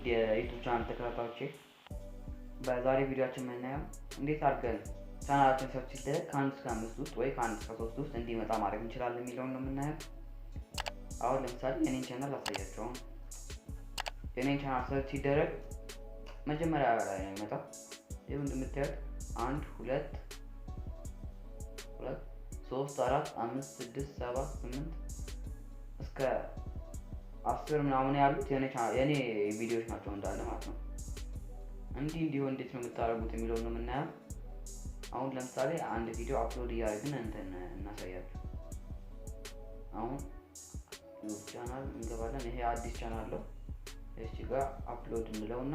ውድ የዩትዩብ ቻናል ተከታታዮቼ በዛሬ ቪዲዮአችን የምናየው እንዴት አድርገን ቻናላችን ሰርች ሲደረግ ከ1 እስከ 5 ውስጥ ወይ ከ1 እስከ 3 ውስጥ እንዲመጣ ማድረግ እንችላለን የሚለውን ነው የምናየው። አሁን ለምሳሌ የኔን ቻናል አሳያችሁ። የኔን ቻናል ሰርች ሲደረግ መጀመሪያ ላይ ነው የሚመጣው። ይሄው እንደምታዩት 1 2 3 4 5 6 7 8 እስከ 10 ምናምን ያሉት የኔ ቪዲዮዎች ናቸው እንዳለ ማለት ነው። እንዲሆን እንዴት ነው የምታደርጉት የሚለውን ነው የምናየው። አሁን ለምሳሌ አንድ ቪዲዮ አፕሎድ እያደረግን እናሳያችሁ። አሁን ዩትዩብ ቻናል እንገባለን። ይሄ አዲስ ቻናል ነው። እዚህ ጋር አፕሎድ እንለውና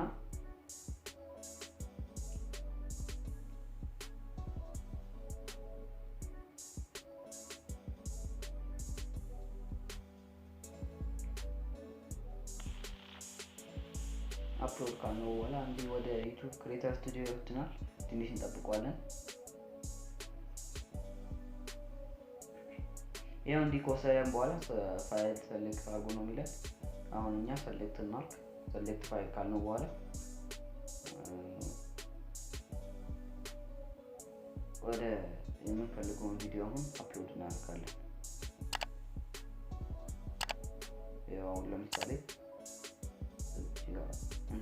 አፕሎድ ካለው በኋላ እንዴ ወደ ዩትዩብ ክሬተር ስቱዲዮ ይወስድናል። ትንሽ እንጠብቀዋለን። ያው እንዲህ ከወሰደን በኋላ ፋይል ሰሌክት አድርጎ ነው የሚለን። አሁን እኛ ሰሌክት እናድርግ። ሰሌክት ፋይል ካልነው በኋላ ወደ የምንፈልገውን ቪዲዮ አሁን አፕሎድ እናደርጋለን። ያው ለምሳሌ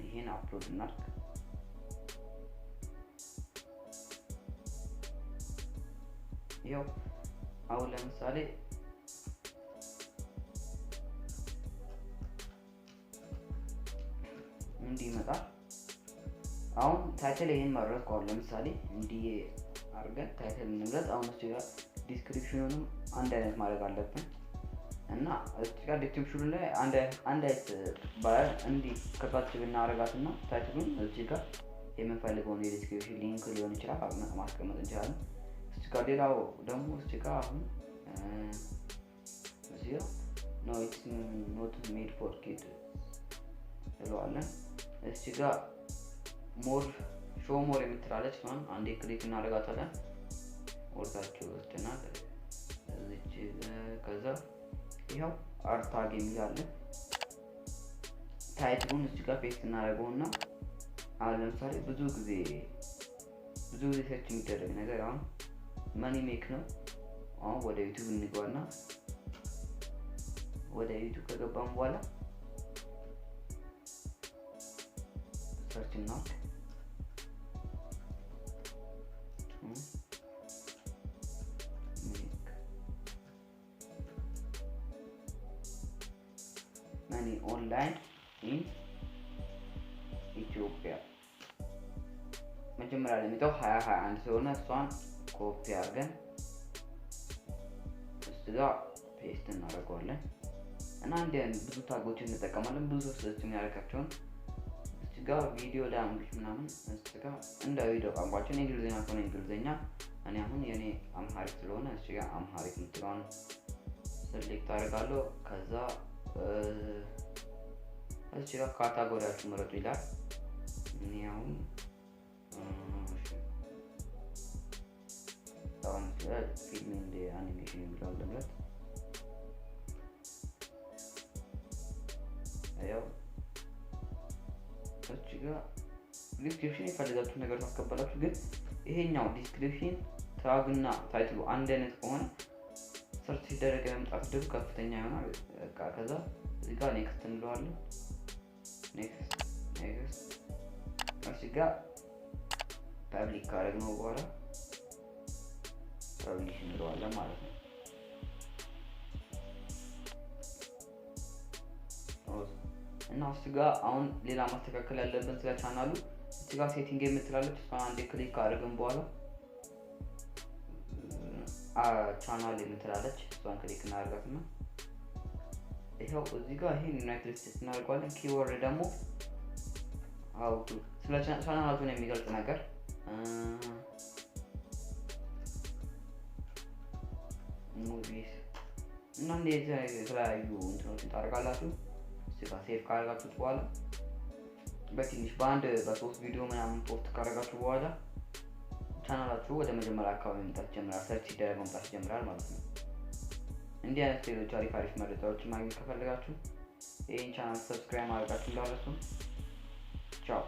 ይሄን አፕሎድ እናድርግ። ያው አሁን ለምሳሌ እንዲህ ይመጣል። አሁን ታይትል ይሄን ማድረግ አሁን ለምሳሌ እንዲህ አድርገን ታይትል እንምረጥ። አሁን እዚህ ጋር ዲስክሪፕሽኑንም አንድ አይነት ማድረግ አለብን እና እዚህ ጋር ዲስክሪፕሽኑ ላይ አንድ አይነት ባር እንዲህ ከታች ብናደርጋትና ታይትሉን እዚህ ጋር የምንፈልገውን የዲስክሪፕሽን ሊንክ ሊሆን ይችላል ማስቀመጥ እንችላለን። እዚህ ጋር ሌላው ደግሞ እዚህ ጋር አሁን እዚህ ጋር no it's not made for kids ስለዋለን እዚህ ጋር ሾው ሞር የምትላለች ነው። አንዴ ክሊክ እናደርጋታለን። ወርታችሁ ወስደናል እዚህ ከዛ ይሄው አርታግ የሚላል ታይትሉን እዚህ ጋር ፔስት እናደርገውና አሁን ለምሳሌ ብዙ ጊዜ ሰርች የሚደረግ ነገር አሁን ማኒ ሜክ ነው። አሁን ወደ ዩትዩብ እንግባና ወደ ዩትዩብ ከገባን በኋላ ሰርች እናድርግ። money online in ኢትዮጵያ መጀመሪያ ላይ የሚለው 2021 ስለሆነ እሷን ኮፒ አድርገን እዚህ ጋር ፔስት እናደርገዋለን እና ብዙ ታጎችን እንጠቀማለን። ብዙ ሰዎች የሚያደርጋቸውን እዚህ ጋር ቪዲዮ ላንጉጅ ምናምን እዚህ ጋር እንደ ቪዲዮ ቋንቋችን እንግሊዘኛ ከሆነ እንግሊዘኛ እኔ አሁን የኔ አምሃሪክ ስለሆነ እዚህ ጋር አምሃሪክ ምትለውን ሴሌክት አደርጋለሁ። ከዛ እዚህ ጋር ካታጎሪያችሁ ምረጡ ይላል። እኔ አሁን ፊልም እንደ አኒሜሽን የሚለውን ልምረጥ። ያው እዚህ ጋር ዲስክሪፕሽን የፈለጋችሁ ነገር ታስቀበላችሁ። ግን ይሄኛው ዲስክሪፕሽን ታግና ታይትሉ አንድ አይነት ከሆነ ሰርች ሲደረግ የመምጣት ዕድሉ ከፍተኛ ይሆናል። በቃ ከዛ እዚህ ጋር ኔክስት እንለዋለን። ኔክስት እዚህ ጋር ፐብሊክ ካደረግነው በኋላ ፐብሊሽ እንለዋለን ማለት ነው። እና እዚህ ጋር አሁን ሌላ ማስተካከል ያለብን ስለ ቻናሉ እዚህ ጋር ሴቲንግ የምትላለች እሷን አንዴ ክሊክ ካደረግን በኋላ ቻናል የምትላለች እሷን ክሊክ እናደርጋትና ይሄው እዚህ ጋር ይሄን ዩናይትድ ስቴትስ እናደርጋለን። ኪወርድ ደግሞ አውቱ ስለ ቻናላችን የሚገልጽ ነገር ሙቪስ እና እንደዚህ የተለያዩ እንትኖችን ታደርጋላችሁ። እዚህ ጋር ሴቭ ካደረጋችሁት በኋላ በትንሽ በሶስት ቪዲዮ ምናምን ፖስት ካደረጋችሁ በኋላ ቻናላችሁ ወደ መጀመሪያ አካባቢ መምጣት ጀምራል። ሰርች ሲደረግ መምጣት ጀምራል ማለት ነው። እንዲህ አይነት ሌሎች አሪፍ መረጃዎችን ማግኘት ከፈለጋችሁ ይሄን ቻናል ሰብስክራይብ ማድረጋችሁ እንዳትረሱ። ቻው